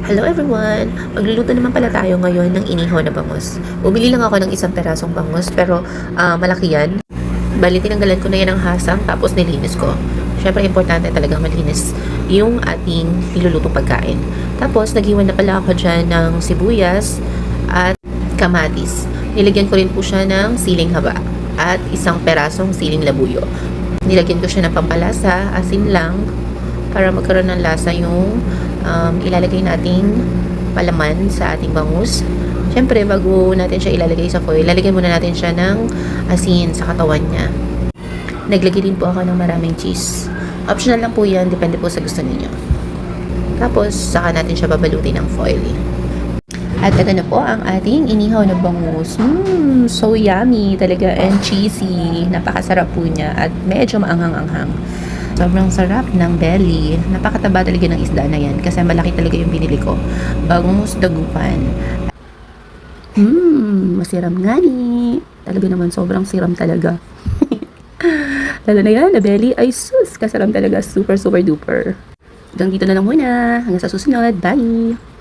Hello everyone! Magluluto naman pala tayo ngayon ng inihaw na bangus. Bumili lang ako ng isang perasong bangus pero malaki yan. Bali, tinanggalan ko na yan ng hasang tapos nilinis ko. Siyempre, importante talagang malinis yung ating nilulutong pagkain. Tapos, naghiwan na pala ako dyan ng sibuyas at kamatis. Nilagyan ko rin po siya ng siling haba at isang perasong siling labuyo. Nilagyan ko siya ng pampalasa, asin lang, para magkaroon ng lasa yung ilalagay nating palaman sa ating bangus. Siyempre, bago natin siya ilalagay sa foil, lalagyan muna natin siya ng asin sa katawan niya. Naglagay din po ako ng maraming cheese. Optional lang po yan, depende po sa gusto ninyo. Tapos, saka natin siya babalutin ng foil. At ito na po ang ating inihaw na bangus. So yummy talaga and cheesy. Napakasarap po niya at medyo maanghang-anghang. Sobrang sarap ng belly. Napakataba talaga ng isda na yan kasi malaki talaga yung binili ko. Bangus dagupan. Masiram nga ni. Talaga naman sobrang siram talaga. Lalo na yan, na belly ay sus. Kasaram talaga. Super, super duper. Hanggang dito na lang muna. Hanggang sa susunod. Bye!